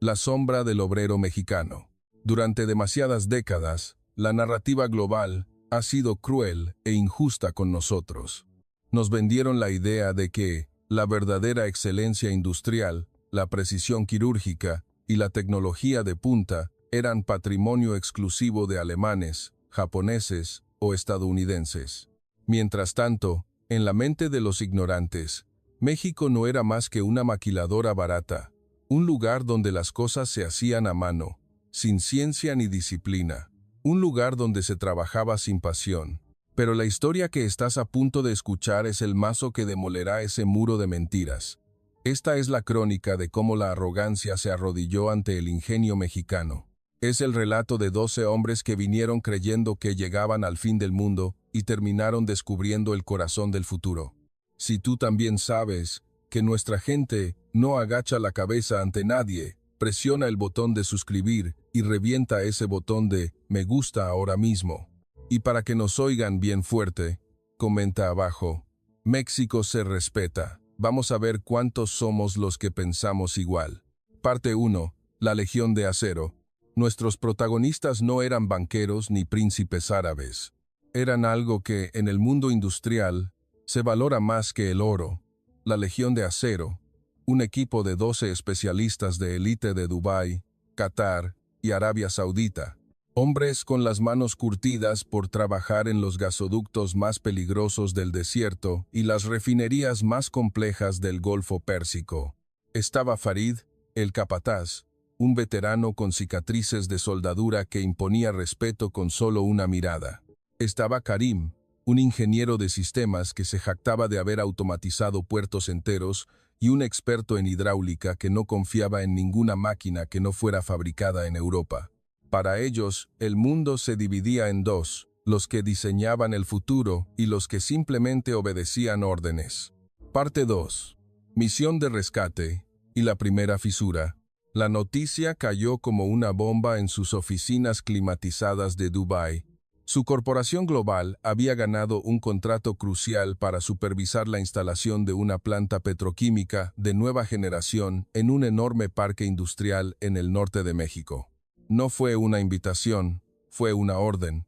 La sombra del obrero mexicano. Durante demasiadas décadas, la narrativa global ha sido cruel e injusta con nosotros. Nos vendieron la idea de que la verdadera excelencia industrial, la precisión quirúrgica y la tecnología de punta eran patrimonio exclusivo de alemanes, japoneses o estadounidenses. Mientras tanto, en la mente de los ignorantes, México no era más que una maquiladora barata, un lugar donde las cosas se hacían a mano, sin ciencia ni disciplina, un lugar donde se trabajaba sin pasión. Pero la historia que estás a punto de escuchar es el mazo que demolerá ese muro de mentiras. Esta es la crónica de cómo la arrogancia se arrodilló ante el ingenio mexicano. Es el relato de 12 hombres que vinieron creyendo que llegaban al fin del mundo y terminaron descubriendo el corazón del futuro. Si tú también sabes que nuestra gente no agacha la cabeza ante nadie, presiona el botón de suscribir y revienta ese botón de me gusta ahora mismo. Y para que nos oigan bien fuerte, comenta abajo, México se respeta. Vamos a ver cuántos somos los que pensamos igual. Parte 1. La Legión de Acero. Nuestros protagonistas no eran banqueros ni príncipes árabes. Eran algo que, en el mundo industrial, se valora más que el oro. La Legión de Acero, un equipo de 12 especialistas de élite de Dubái, Qatar y Arabia Saudita. Hombres con las manos curtidas por trabajar en los gasoductos más peligrosos del desierto y las refinerías más complejas del Golfo Pérsico. Estaba Farid, el capataz, un veterano con cicatrices de soldadura que imponía respeto con solo una mirada. Estaba Karim, un ingeniero de sistemas que se jactaba de haber automatizado puertos enteros y un experto en hidráulica que no confiaba en ninguna máquina que no fuera fabricada en Europa. Para ellos, el mundo se dividía en dos, los que diseñaban el futuro y los que simplemente obedecían órdenes. Parte 2. Misión de rescate y la primera fisura. La noticia cayó como una bomba en sus oficinas climatizadas de Dubái. Su corporación global había ganado un contrato crucial para supervisar la instalación de una planta petroquímica de nueva generación en un enorme parque industrial en el norte de México. No fue una invitación, fue una orden.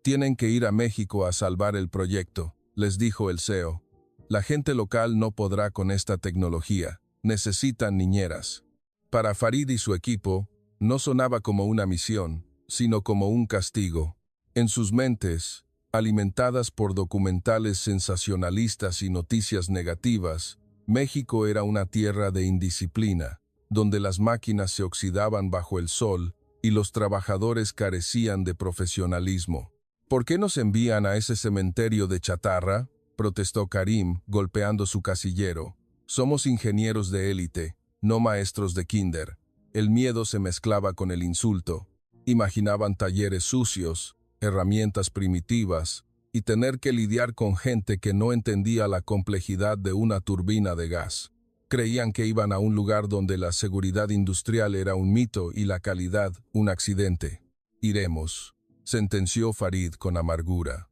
Tienen que ir a México a salvar el proyecto, les dijo el CEO. La gente local no podrá con esta tecnología, necesitan niñeras. Para Farid y su equipo, no sonaba como una misión, sino como un castigo. En sus mentes, alimentadas por documentales sensacionalistas y noticias negativas, México era una tierra de indisciplina, donde las máquinas se oxidaban bajo el sol y los trabajadores carecían de profesionalismo. ¿Por qué nos envían a ese cementerio de chatarra?, protestó Karim, golpeando su casillero. Somos ingenieros de élite, no maestros de kinder. El miedo se mezclaba con el insulto. Imaginaban talleres sucios, herramientas primitivas, y tener que lidiar con gente que no entendía la complejidad de una turbina de gas. Creían que iban a un lugar donde la seguridad industrial era un mito y la calidad un accidente. Iremos, sentenció Farid con amargura.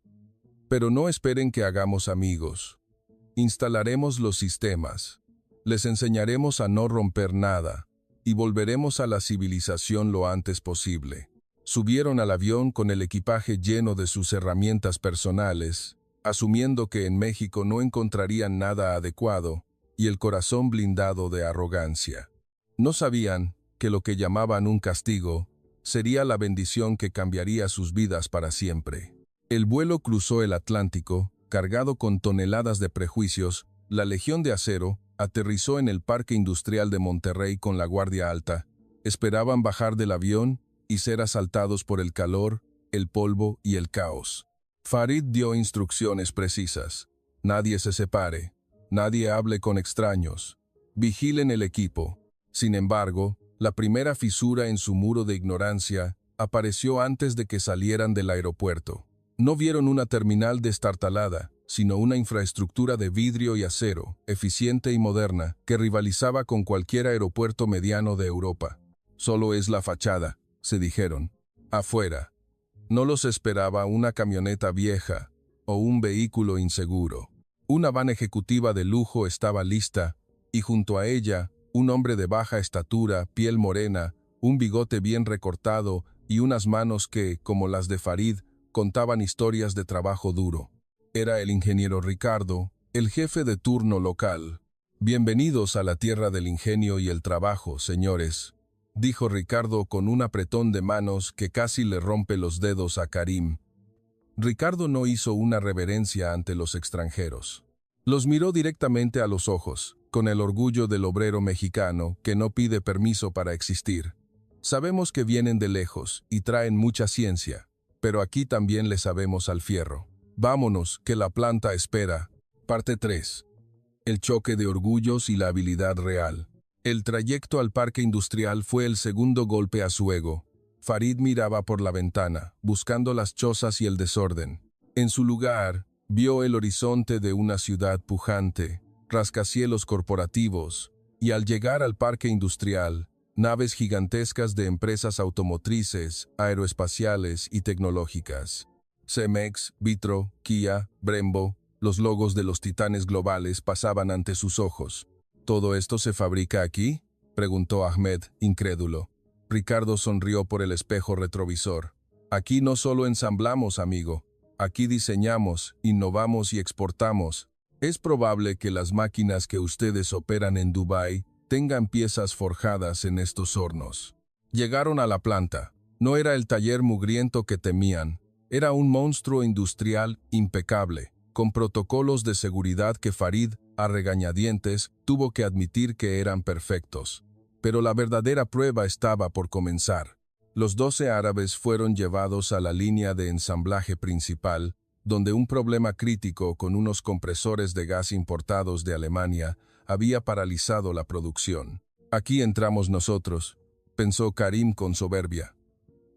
Pero no esperen que hagamos amigos. Instalaremos los sistemas. Les enseñaremos a no romper nada y volveremos a la civilización lo antes posible. Subieron al avión con el equipaje lleno de sus herramientas personales, asumiendo que en México no encontrarían nada adecuado y el corazón blindado de arrogancia. No sabían que lo que llamaban un castigo sería la bendición que cambiaría sus vidas para siempre. El vuelo cruzó el Atlántico, cargado con toneladas de prejuicios. La Legión de Acero aterrizó en el Parque Industrial de Monterrey con la guardia alta. Esperaban bajar del avión y ser asaltados por el calor, el polvo y el caos. Farid dio instrucciones precisas. Nadie se separe. Nadie hable con extraños. Vigilen el equipo. Sin embargo, la primera fisura en su muro de ignorancia apareció antes de que salieran del aeropuerto. No vieron una terminal destartalada, sino una infraestructura de vidrio y acero, eficiente y moderna, que rivalizaba con cualquier aeropuerto mediano de Europa. Solo es la fachada, se dijeron. Afuera. No los esperaba una camioneta vieja o un vehículo inseguro. Una van ejecutiva de lujo estaba lista, y junto a ella, un hombre de baja estatura, piel morena, un bigote bien recortado y unas manos que, como las de Farid, contaban historias de trabajo duro. Era el ingeniero Ricardo, el jefe de turno local. «Bienvenidos a la tierra del ingenio y el trabajo, señores», dijo Ricardo con un apretón de manos que casi le rompe los dedos a Karim. Ricardo no hizo una reverencia ante los extranjeros. Los miró directamente a los ojos, con el orgullo del obrero mexicano que no pide permiso para existir. «Sabemos que vienen de lejos y traen mucha ciencia, pero aquí también le sabemos al fierro. Vámonos, que la planta espera». Parte 3. El choque de orgullos y la habilidad real. El trayecto al parque industrial fue el segundo golpe a su ego. Farid miraba por la ventana, buscando las chozas y el desorden. En su lugar, vio el horizonte de una ciudad pujante, rascacielos corporativos, y al llegar al parque industrial, naves gigantescas de empresas automotrices, aeroespaciales y tecnológicas. Cemex, Vitro, Kia, Brembo, los logos de los titanes globales pasaban ante sus ojos. «¿Todo esto se fabrica aquí?», preguntó Ahmed, incrédulo. Ricardo sonrió por el espejo retrovisor. «Aquí no solo ensamblamos, amigo. Aquí diseñamos, innovamos y exportamos. Es probable que las máquinas que ustedes operan en Dubái tengan piezas forjadas en estos hornos». Llegaron a la planta. No era el taller mugriento que temían. Era un monstruo industrial impecable, con protocolos de seguridad que Farid, a regañadientes, tuvo que admitir que eran perfectos. Pero la verdadera prueba estaba por comenzar. Los 12 árabes fueron llevados a la línea de ensamblaje principal, donde un problema crítico con unos compresores de gas importados de Alemania había paralizado la producción. «Aquí entramos nosotros», pensó Karim con soberbia.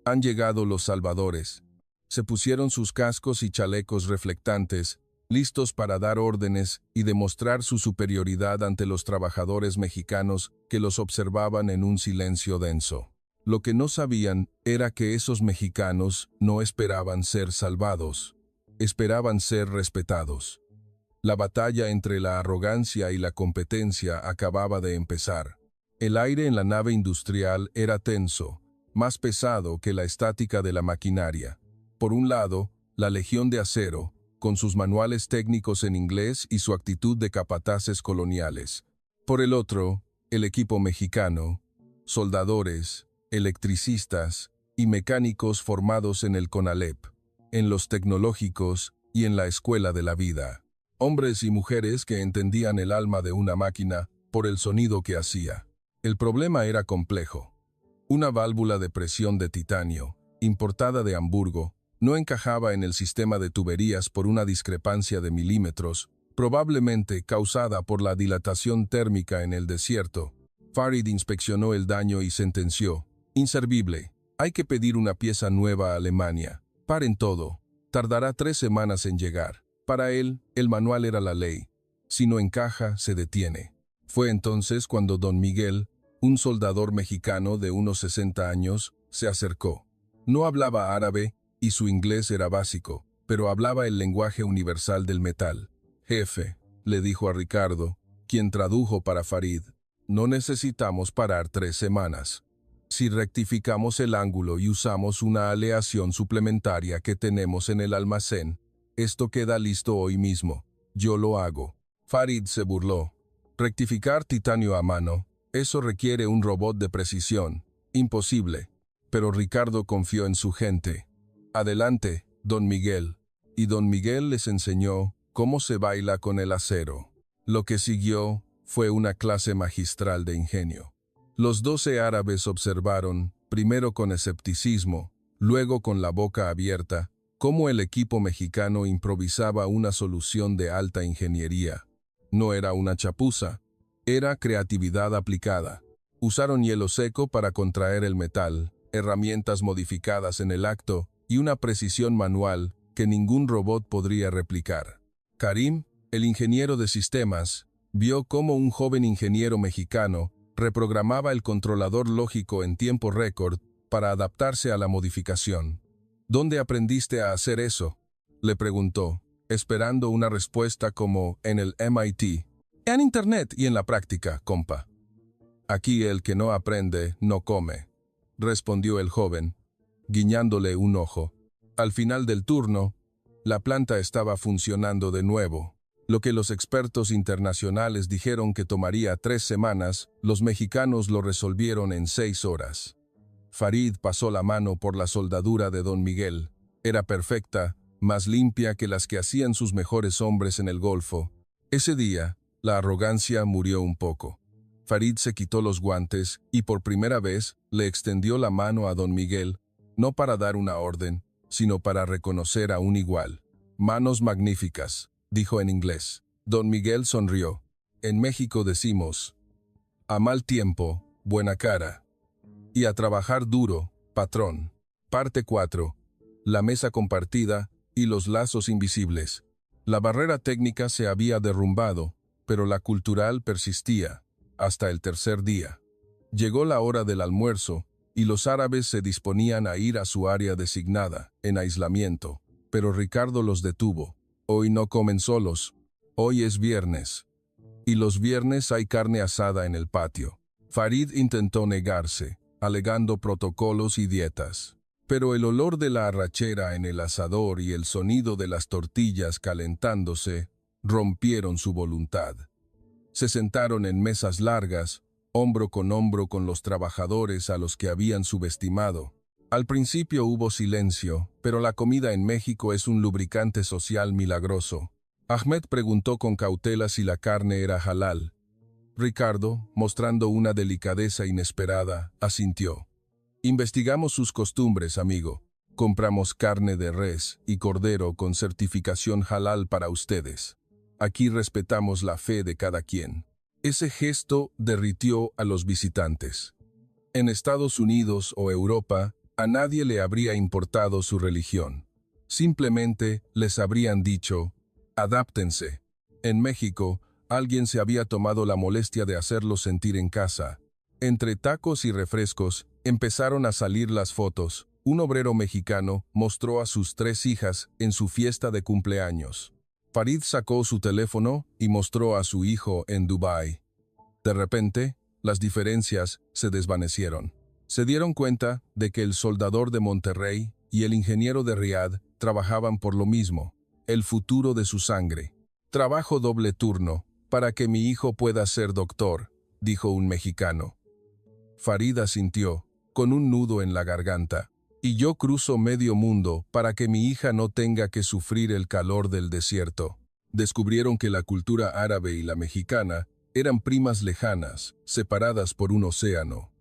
«Han llegado los salvadores». Se pusieron sus cascos y chalecos reflectantes, listos para dar órdenes y demostrar su superioridad ante los trabajadores mexicanos que los observaban en un silencio denso. Lo que no sabían era que esos mexicanos no esperaban ser salvados, esperaban ser respetados. La batalla entre la arrogancia y la competencia acababa de empezar. El aire en la nave industrial era tenso, más pesado que la estática de la maquinaria. Por un lado, la Legión de Acero, con sus manuales técnicos en inglés y su actitud de capataces coloniales. Por el otro, el equipo mexicano, soldadores, electricistas y mecánicos formados en el CONALEP, en los tecnológicos y en la escuela de la vida. Hombres y mujeres que entendían el alma de una máquina por el sonido que hacía. El problema era complejo. Una válvula de presión de titanio, importada de Hamburgo, no encajaba en el sistema de tuberías por una discrepancia de milímetros, probablemente causada por la dilatación térmica en el desierto. Farid inspeccionó el daño y sentenció: «Inservible. Hay que pedir una pieza nueva a Alemania. Paren todo. Tardará 3 semanas en llegar». Para él, el manual era la ley. Si no encaja, se detiene. Fue entonces cuando don Miguel, un soldador mexicano de unos 60 años, se acercó. No hablaba árabe y su inglés era básico, pero hablaba el lenguaje universal del metal. «Jefe», le dijo a Ricardo, quien tradujo para Farid, «no necesitamos parar 3 semanas. Si rectificamos el ángulo y usamos una aleación suplementaria que tenemos en el almacén, esto queda listo hoy mismo. Yo lo hago». Farid se burló. «Rectificar titanio a mano, eso requiere un robot de precisión. Imposible». Pero Ricardo confió en su gente. «Adelante, don Miguel». Y don Miguel les enseñó cómo se baila con el acero. Lo que siguió fue una clase magistral de ingenio. Los 12 árabes observaron, primero con escepticismo, luego con la boca abierta, cómo el equipo mexicano improvisaba una solución de alta ingeniería. No era una chapuza, era creatividad aplicada. Usaron hielo seco para contraer el metal, herramientas modificadas en el acto y una precisión manual que ningún robot podría replicar. Karim, el ingeniero de sistemas, vio cómo un joven ingeniero mexicano reprogramaba el controlador lógico en tiempo récord para adaptarse a la modificación. «¿Dónde aprendiste a hacer eso?», le preguntó, esperando una respuesta como «en el MIT». «En Internet y en la práctica, compa». Aquí el que no aprende, no come, respondió el joven, guiñándole un ojo. Al final del turno, la planta estaba funcionando de nuevo. Lo que los expertos internacionales dijeron que tomaría 3 semanas, los mexicanos lo resolvieron en 6 horas. Farid pasó la mano por la soldadura de don Miguel. Era perfecta, más limpia que las que hacían sus mejores hombres en el Golfo. Ese día, la arrogancia murió un poco. Farid se quitó los guantes y por primera vez le extendió la mano a don Miguel, no para dar una orden, sino para reconocer a un igual. «Manos magníficas», dijo en inglés. Don Miguel sonrió. En México decimos, «A mal tiempo, buena cara». Y a trabajar duro, patrón. Parte 4. La mesa compartida y los lazos invisibles. La barrera técnica se había derrumbado, pero la cultural persistía, hasta el tercer día. Llegó la hora del almuerzo, y los árabes se disponían a ir a su área designada, en aislamiento, pero Ricardo los detuvo. Hoy no comen solos, hoy es viernes. Y los viernes hay carne asada en el patio. Farid intentó negarse, alegando protocolos y dietas. Pero el olor de la arrachera en el asador y el sonido de las tortillas calentándose rompieron su voluntad. Se sentaron en mesas largas, hombro con los trabajadores a los que habían subestimado. Al principio hubo silencio, pero la comida en México es un lubricante social milagroso. Ahmed preguntó con cautela si la carne era halal. Ricardo, mostrando una delicadeza inesperada, asintió. Investigamos sus costumbres, amigo. Compramos carne de res y cordero con certificación halal para ustedes. Aquí respetamos la fe de cada quien. Ese gesto derritió a los visitantes. En Estados Unidos o Europa, a nadie le habría importado su religión. Simplemente les habrían dicho, adáptense. En México, alguien se había tomado la molestia de hacerlos sentir en casa. Entre tacos y refrescos, empezaron a salir las fotos. Un obrero mexicano mostró a sus 3 hijas en su fiesta de cumpleaños. Farid sacó su teléfono y mostró a su hijo en Dubái. De repente, las diferencias se desvanecieron. Se dieron cuenta de que el soldador de Monterrey y el ingeniero de Riad trabajaban por lo mismo, el futuro de su sangre. Trabajo doble turno, para que mi hijo pueda ser doctor, dijo un mexicano. Farid asintió, con un nudo en la garganta. Y yo cruzo medio mundo para que mi hija no tenga que sufrir el calor del desierto. Descubrieron que la cultura árabe y la mexicana eran primas lejanas, separadas por un océano.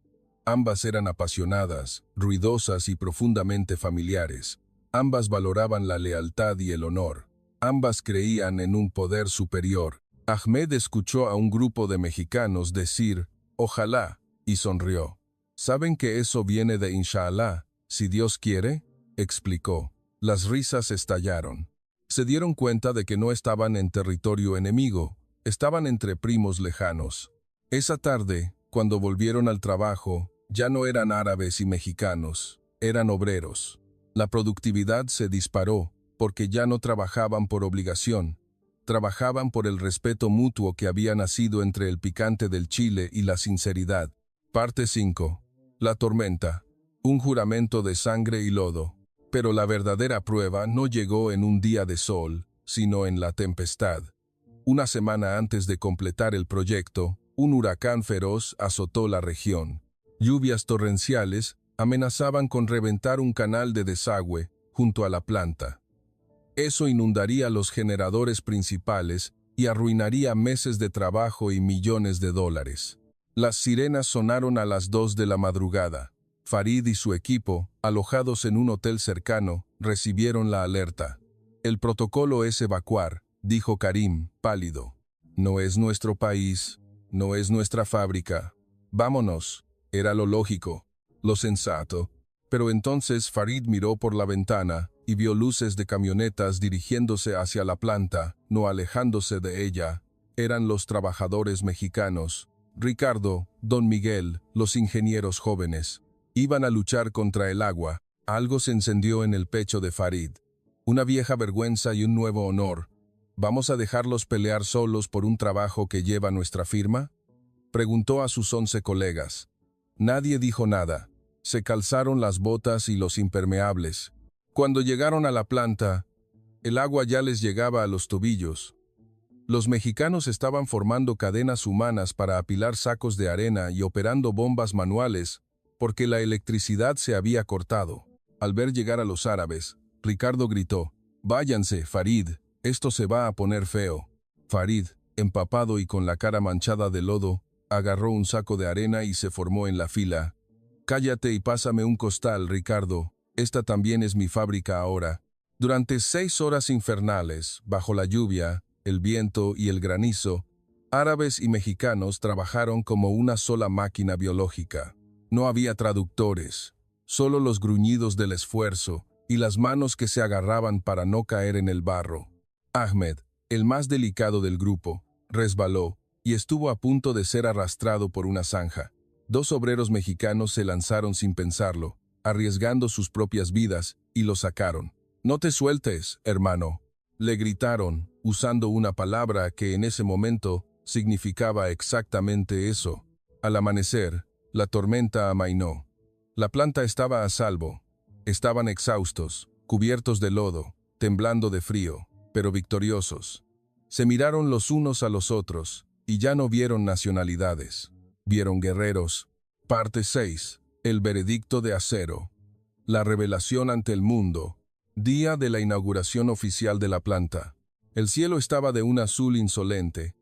Ambas eran apasionadas, ruidosas y profundamente familiares. Ambas valoraban la lealtad y el honor. Ambas creían en un poder superior. Ahmed escuchó a un grupo de mexicanos decir, «Ojalá», y sonrió. «¿Saben que eso viene de Inshallah? Si Dios quiere», explicó. Las risas estallaron. Se dieron cuenta de que no estaban en territorio enemigo, estaban entre primos lejanos. Esa tarde, cuando volvieron al trabajo, ya no eran árabes y mexicanos, eran obreros. La productividad se disparó, porque ya no trabajaban por obligación, trabajaban por el respeto mutuo que había nacido entre el picante del chile y la sinceridad. Parte 5. La tormenta. Un juramento de sangre y lodo. Pero la verdadera prueba no llegó en un día de sol, sino en la tempestad. Una semana antes de completar el proyecto, un huracán feroz azotó la región. Lluvias torrenciales amenazaban con reventar un canal de desagüe junto a la planta. Eso inundaría los generadores principales y arruinaría meses de trabajo y millones de dólares. Las sirenas sonaron a las 2 de la madrugada. Farid y su equipo, alojados en un hotel cercano, recibieron la alerta. «El protocolo es evacuar», dijo Karim, pálido. «No es nuestro país, no es nuestra fábrica. Vámonos», era lo lógico, lo sensato. Pero entonces Farid miró por la ventana y vio luces de camionetas dirigiéndose hacia la planta, no alejándose de ella. Eran los trabajadores mexicanos. Ricardo, don Miguel, los ingenieros jóvenes. Iban a luchar contra el agua. Algo se encendió en el pecho de Farid. Una vieja vergüenza y un nuevo honor. ¿Vamos a dejarlos pelear solos por un trabajo que lleva nuestra firma? Preguntó a sus 11 colegas. Nadie dijo nada. Se calzaron las botas y los impermeables. Cuando llegaron a la planta, el agua ya les llegaba a los tobillos. Los mexicanos estaban formando cadenas humanas para apilar sacos de arena y operando bombas manuales, porque la electricidad se había cortado. Al ver llegar a los árabes, Ricardo gritó: «Váyanse, Farid, esto se va a poner feo». Farid, empapado y con la cara manchada de lodo, agarró un saco de arena y se formó en la fila. «Cállate y pásame un costal, Ricardo. Esta también es mi fábrica ahora». Durante 6 horas infernales, bajo la lluvia, el viento y el granizo, árabes y mexicanos trabajaron como una sola máquina biológica. No había traductores, solo los gruñidos del esfuerzo y las manos que se agarraban para no caer en el barro. Ahmed, el más delicado del grupo, resbaló y estuvo a punto de ser arrastrado por una zanja. 2 obreros mexicanos se lanzaron sin pensarlo, arriesgando sus propias vidas, y lo sacaron. «No te sueltes, hermano», le gritaron, usando una palabra que en ese momento significaba exactamente eso. Al amanecer, la tormenta amainó. La planta estaba a salvo. Estaban exhaustos, cubiertos de lodo, temblando de frío, pero victoriosos. Se miraron los unos a los otros, y ya no vieron nacionalidades. Vieron guerreros. Parte 6. El veredicto de acero. La revelación ante el mundo. Día de la inauguración oficial de la planta. El cielo estaba de un azul insolente,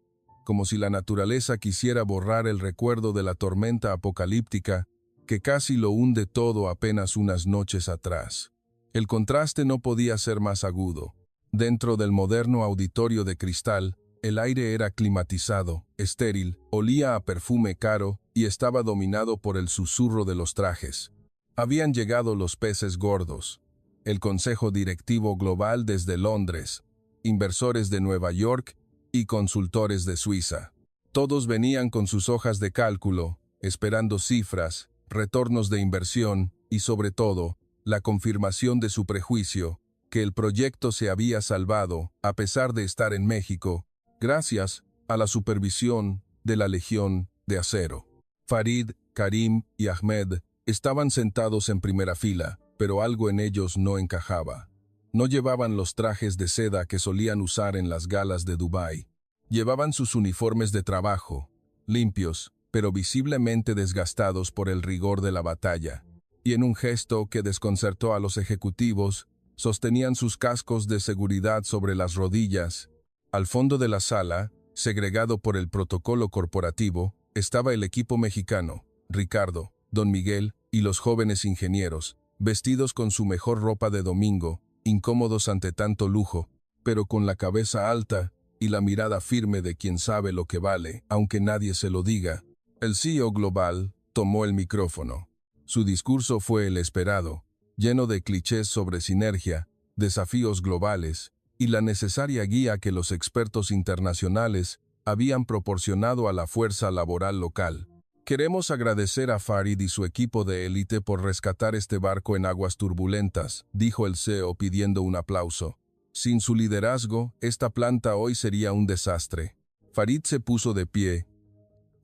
como si la naturaleza quisiera borrar el recuerdo de la tormenta apocalíptica que casi lo hunde todo apenas unas noches atrás. El contraste no podía ser más agudo. Dentro del moderno auditorio de cristal, el aire era climatizado, estéril, olía a perfume caro y estaba dominado por el susurro de los trajes. Habían llegado los peces gordos. El Consejo Directivo Global desde Londres, inversores de Nueva York y consultores de Suiza. Todos venían con sus hojas de cálculo, esperando cifras, retornos de inversión y, sobre todo, la confirmación de su prejuicio, que el proyecto se había salvado, a pesar de estar en México, gracias a la supervisión de la Legión de Acero. Farid, Karim y Ahmed estaban sentados en primera fila, pero algo en ellos no encajaba. No llevaban los trajes de seda que solían usar en las galas de Dubái. Llevaban sus uniformes de trabajo, limpios, pero visiblemente desgastados por el rigor de la batalla, y en un gesto que desconcertó a los ejecutivos, sostenían sus cascos de seguridad sobre las rodillas. Al fondo de la sala, segregado por el protocolo corporativo, estaba el equipo mexicano, Ricardo, Don Miguel y los jóvenes ingenieros, vestidos con su mejor ropa de domingo, incómodos ante tanto lujo, pero con la cabeza alta y la mirada firme de quien sabe lo que vale, aunque nadie se lo diga. El CEO global tomó el micrófono. Su discurso fue el esperado, lleno de clichés sobre sinergia, desafíos globales y la necesaria guía que los expertos internacionales habían proporcionado a la fuerza laboral local. Queremos agradecer a Farid y su equipo de élite por rescatar este barco en aguas turbulentas, dijo el CEO pidiendo un aplauso. Sin su liderazgo, esta planta hoy sería un desastre. Farid se puso de pie.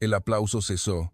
El aplauso cesó.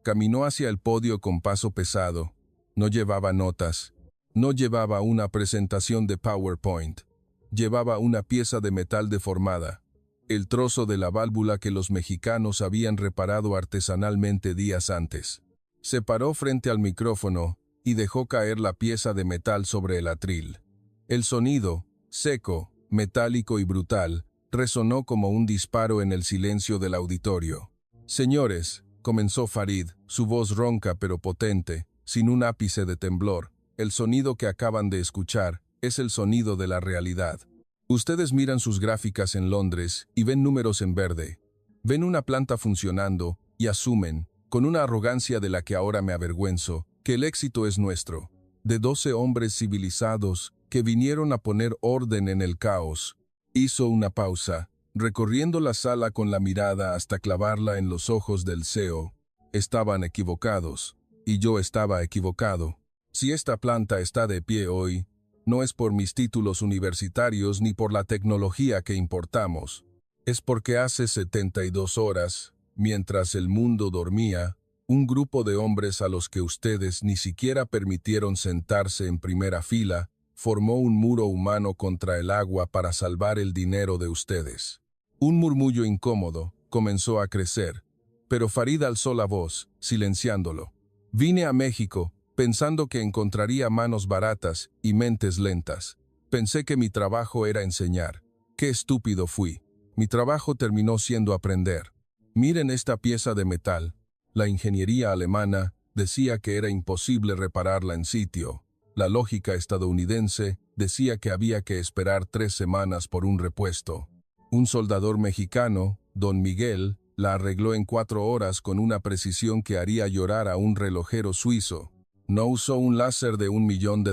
Caminó hacia el podio con paso pesado. No llevaba notas. No llevaba una presentación de PowerPoint. Llevaba una pieza de metal deformada. El trozo de la válvula que los mexicanos habían reparado artesanalmente días antes. Se paró frente al micrófono y dejó caer la pieza de metal sobre el atril. El sonido, seco, metálico y brutal, resonó como un disparo en el silencio del auditorio. «Señores», comenzó Farid, su voz ronca pero potente, sin un ápice de temblor, «el sonido que acaban de escuchar es el sonido de la realidad. Ustedes miran sus gráficas en Londres y ven números en verde. Ven una planta funcionando y asumen, con una arrogancia de la que ahora me avergüenzo, que el éxito es nuestro. De 12 hombres civilizados que vinieron a poner orden en el caos». Hizo una pausa, recorriendo la sala con la mirada hasta clavarla en los ojos del CEO. Estaban equivocados, y yo estaba equivocado. Si esta planta está de pie hoy, no es por mis títulos universitarios ni por la tecnología que importamos. Es porque hace 72 horas, mientras el mundo dormía, un grupo de hombres a los que ustedes ni siquiera permitieron sentarse en primera fila, formó un muro humano contra el agua para salvar el dinero de ustedes. Un murmullo incómodo comenzó a crecer, pero Farid alzó la voz, silenciándolo. Vine a México pensando que encontraría manos baratas y mentes lentas. Pensé que mi trabajo era enseñar. Qué estúpido fui. Mi trabajo terminó siendo aprender. Miren esta pieza de metal. La ingeniería alemana decía que era imposible repararla en sitio. La lógica estadounidense decía que había que esperar 3 semanas por un repuesto. Un soldador mexicano, Don Miguel, la arregló en 4 horas con una precisión que haría llorar a un relojero suizo. No usó un láser de $1 millón.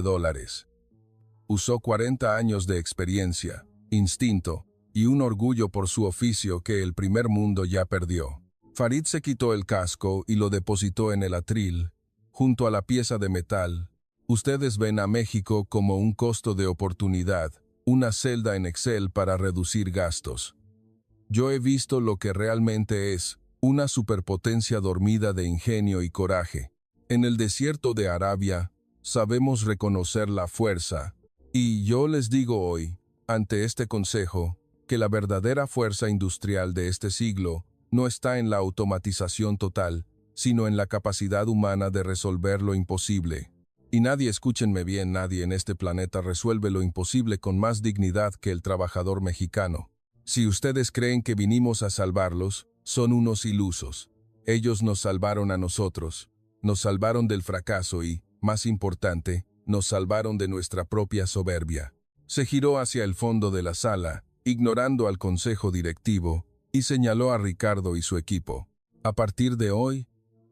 Usó 40 años de experiencia, instinto y un orgullo por su oficio que el primer mundo ya perdió. Farid se quitó el casco y lo depositó en el atril, junto a la pieza de metal. Ustedes ven a México como un costo de oportunidad, una celda en Excel para reducir gastos. Yo he visto lo que realmente es, una superpotencia dormida de ingenio y coraje. En el desierto de Arabia, sabemos reconocer la fuerza, y yo les digo hoy, ante este consejo, que la verdadera fuerza industrial de este siglo no está en la automatización total, sino en la capacidad humana de resolver lo imposible. Y nadie, escúchenme bien, nadie en este planeta resuelve lo imposible con más dignidad que el trabajador mexicano. Si ustedes creen que vinimos a salvarlos, son unos ilusos. Ellos nos salvaron a nosotros. Nos salvaron del fracaso y, más importante, nos salvaron de nuestra propia soberbia. Se giró hacia el fondo de la sala, ignorando al consejo directivo, y señaló a Ricardo y su equipo. A partir de hoy,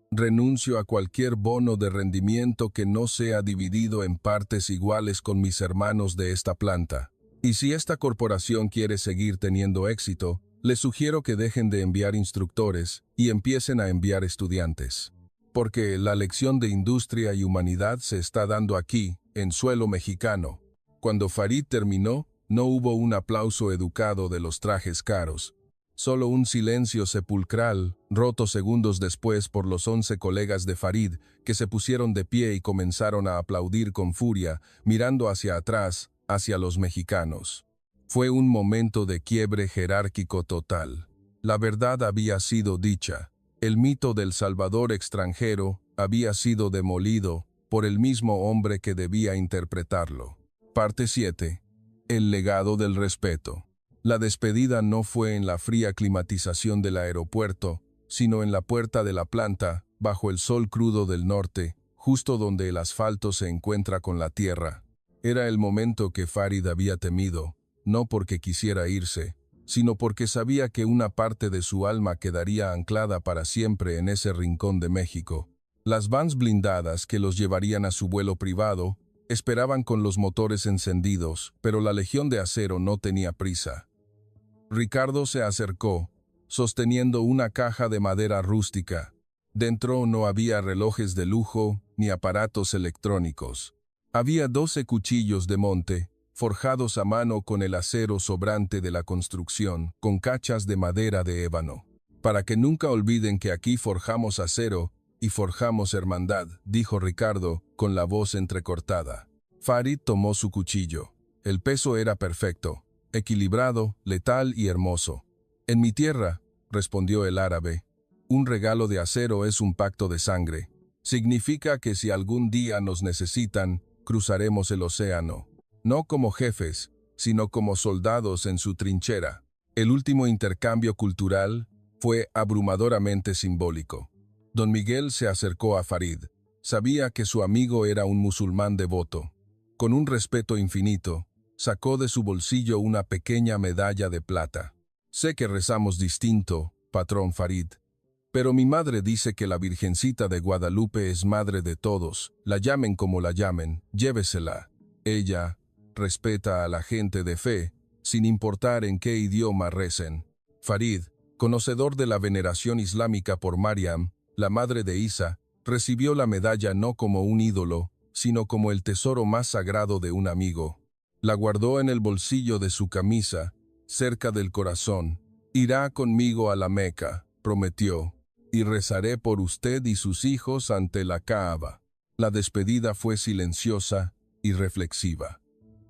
renuncio a cualquier bono de rendimiento que no sea dividido en partes iguales con mis hermanos de esta planta. Y si esta corporación quiere seguir teniendo éxito, les sugiero que dejen de enviar instructores y empiecen a enviar estudiantes. Porque la lección de industria y humanidad se está dando aquí, en suelo mexicano. Cuando Farid terminó, no hubo un aplauso educado de los trajes caros. Solo un silencio sepulcral, roto segundos después por los 11 colegas de Farid, que se pusieron de pie y comenzaron a aplaudir con furia, mirando hacia atrás, hacia los mexicanos. Fue un momento de quiebre jerárquico total. La verdad había sido dicha. El mito del Salvador extranjero había sido demolido por el mismo hombre que debía interpretarlo. Parte 7. El legado del respeto. La despedida no fue en la fría climatización del aeropuerto, sino en la puerta de la planta, bajo el sol crudo del norte, justo donde el asfalto se encuentra con la tierra. Era el momento que Farid había temido, no porque quisiera irse, sino porque sabía que una parte de su alma quedaría anclada para siempre en ese rincón de México. Las vans blindadas que los llevarían a su vuelo privado esperaban con los motores encendidos, pero la Legión de Acero no tenía prisa. Ricardo se acercó, sosteniendo una caja de madera rústica. Dentro no había relojes de lujo ni aparatos electrónicos. Había 12 cuchillos de monte, forjados a mano con el acero sobrante de la construcción, con cachas de madera de ébano. Para que nunca olviden que aquí forjamos acero y forjamos hermandad, dijo Ricardo, con la voz entrecortada. Farid tomó su cuchillo. El peso era perfecto, equilibrado, letal y hermoso. En mi tierra, respondió el árabe, un regalo de acero es un pacto de sangre. Significa que si algún día nos necesitan, cruzaremos el océano. No como jefes, sino como soldados en su trinchera. El último intercambio cultural fue abrumadoramente simbólico. Don Miguel se acercó a Farid. Sabía que su amigo era un musulmán devoto. Con un respeto infinito, sacó de su bolsillo una pequeña medalla de plata. Sé que rezamos distinto, patrón Farid, pero mi madre dice que la Virgencita de Guadalupe es madre de todos. La llamen como la llamen, llévesela. Ella respeta a la gente de fe, sin importar en qué idioma recen. Farid, conocedor de la veneración islámica por Mariam, la madre de Isa, recibió la medalla no como un ídolo, sino como el tesoro más sagrado de un amigo. La guardó en el bolsillo de su camisa, cerca del corazón. Irá conmigo a la Meca, prometió, y rezaré por usted y sus hijos ante la Kaaba. La despedida fue silenciosa y reflexiva.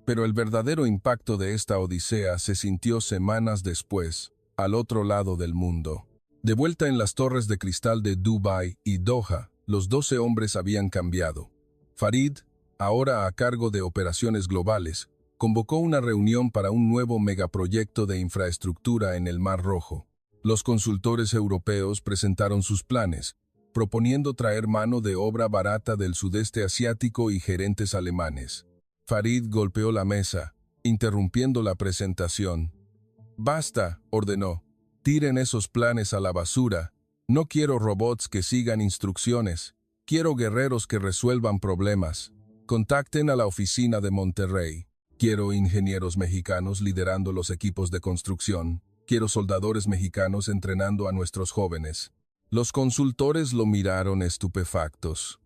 Pero el verdadero impacto de esta odisea se sintió semanas después, al otro lado del mundo. De vuelta en las torres de cristal de Dubái y Doha, los 12 hombres habían cambiado. Farid, ahora a cargo de operaciones globales, convocó una reunión para un nuevo megaproyecto de infraestructura en el Mar Rojo. Los consultores europeos presentaron sus planes, proponiendo traer mano de obra barata del sudeste asiático y gerentes alemanes. Farid golpeó la mesa, interrumpiendo la presentación. «Basta», ordenó. «Tiren esos planes a la basura. No quiero robots que sigan instrucciones. Quiero guerreros que resuelvan problemas. Contacten a la oficina de Monterrey. Quiero ingenieros mexicanos liderando los equipos de construcción. Quiero soldadores mexicanos entrenando a nuestros jóvenes». Los consultores lo miraron estupefactos.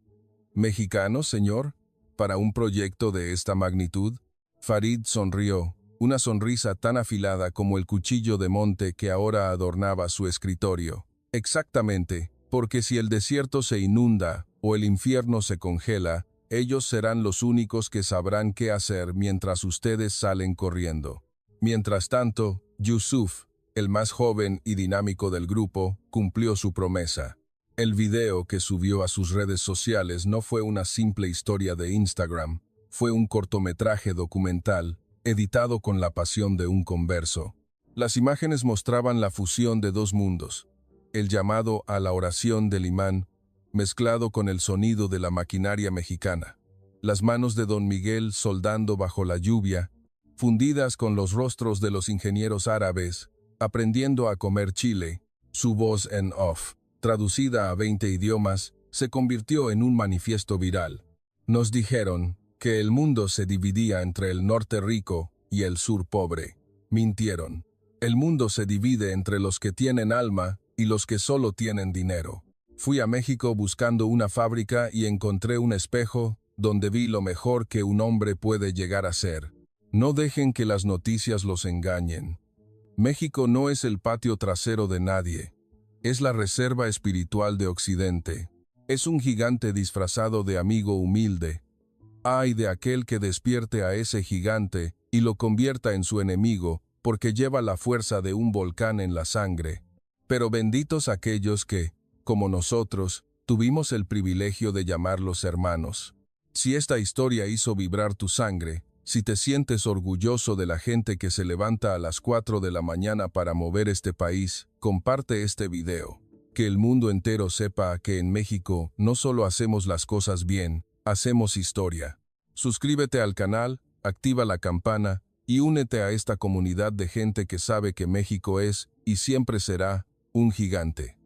«¿Mexicanos, señor? ¿Para un proyecto de esta magnitud?». Farid sonrió, una sonrisa tan afilada como el cuchillo de monte que ahora adornaba su escritorio. «Exactamente, porque si el desierto se inunda o el infierno se congela, ellos serán los únicos que sabrán qué hacer mientras ustedes salen corriendo». Mientras tanto, Yusuf, el más joven y dinámico del grupo, cumplió su promesa. El video que subió a sus redes sociales no fue una simple historia de Instagram, fue un cortometraje documental, editado con la pasión de un converso. Las imágenes mostraban la fusión de dos mundos, el llamado a la oración del imán, mezclado con el sonido de la maquinaria mexicana, las manos de Don Miguel soldando bajo la lluvia, fundidas con los rostros de los ingenieros árabes, aprendiendo a comer chile. Su voz en off, traducida a 20 idiomas, se convirtió en un manifiesto viral. Nos dijeron que el mundo se dividía entre el norte rico y el sur pobre. Mintieron. El mundo se divide entre los que tienen alma y los que solo tienen dinero. Fui a México buscando una fábrica y encontré un espejo donde vi lo mejor que un hombre puede llegar a ser. No dejen que las noticias los engañen. México no es el patio trasero de nadie. Es la reserva espiritual de Occidente. Es un gigante disfrazado de amigo humilde. Ay de aquel que despierte a ese gigante y lo convierta en su enemigo, porque lleva la fuerza de un volcán en la sangre. Pero benditos aquellos que, como nosotros, tuvimos el privilegio de llamarlos hermanos. Si esta historia hizo vibrar tu sangre, si te sientes orgulloso de la gente que se levanta a las 4 de la mañana para mover este país, comparte este video. Que el mundo entero sepa que en México no solo hacemos las cosas bien, hacemos historia. Suscríbete al canal, activa la campana y únete a esta comunidad de gente que sabe que México es, y siempre será, un gigante.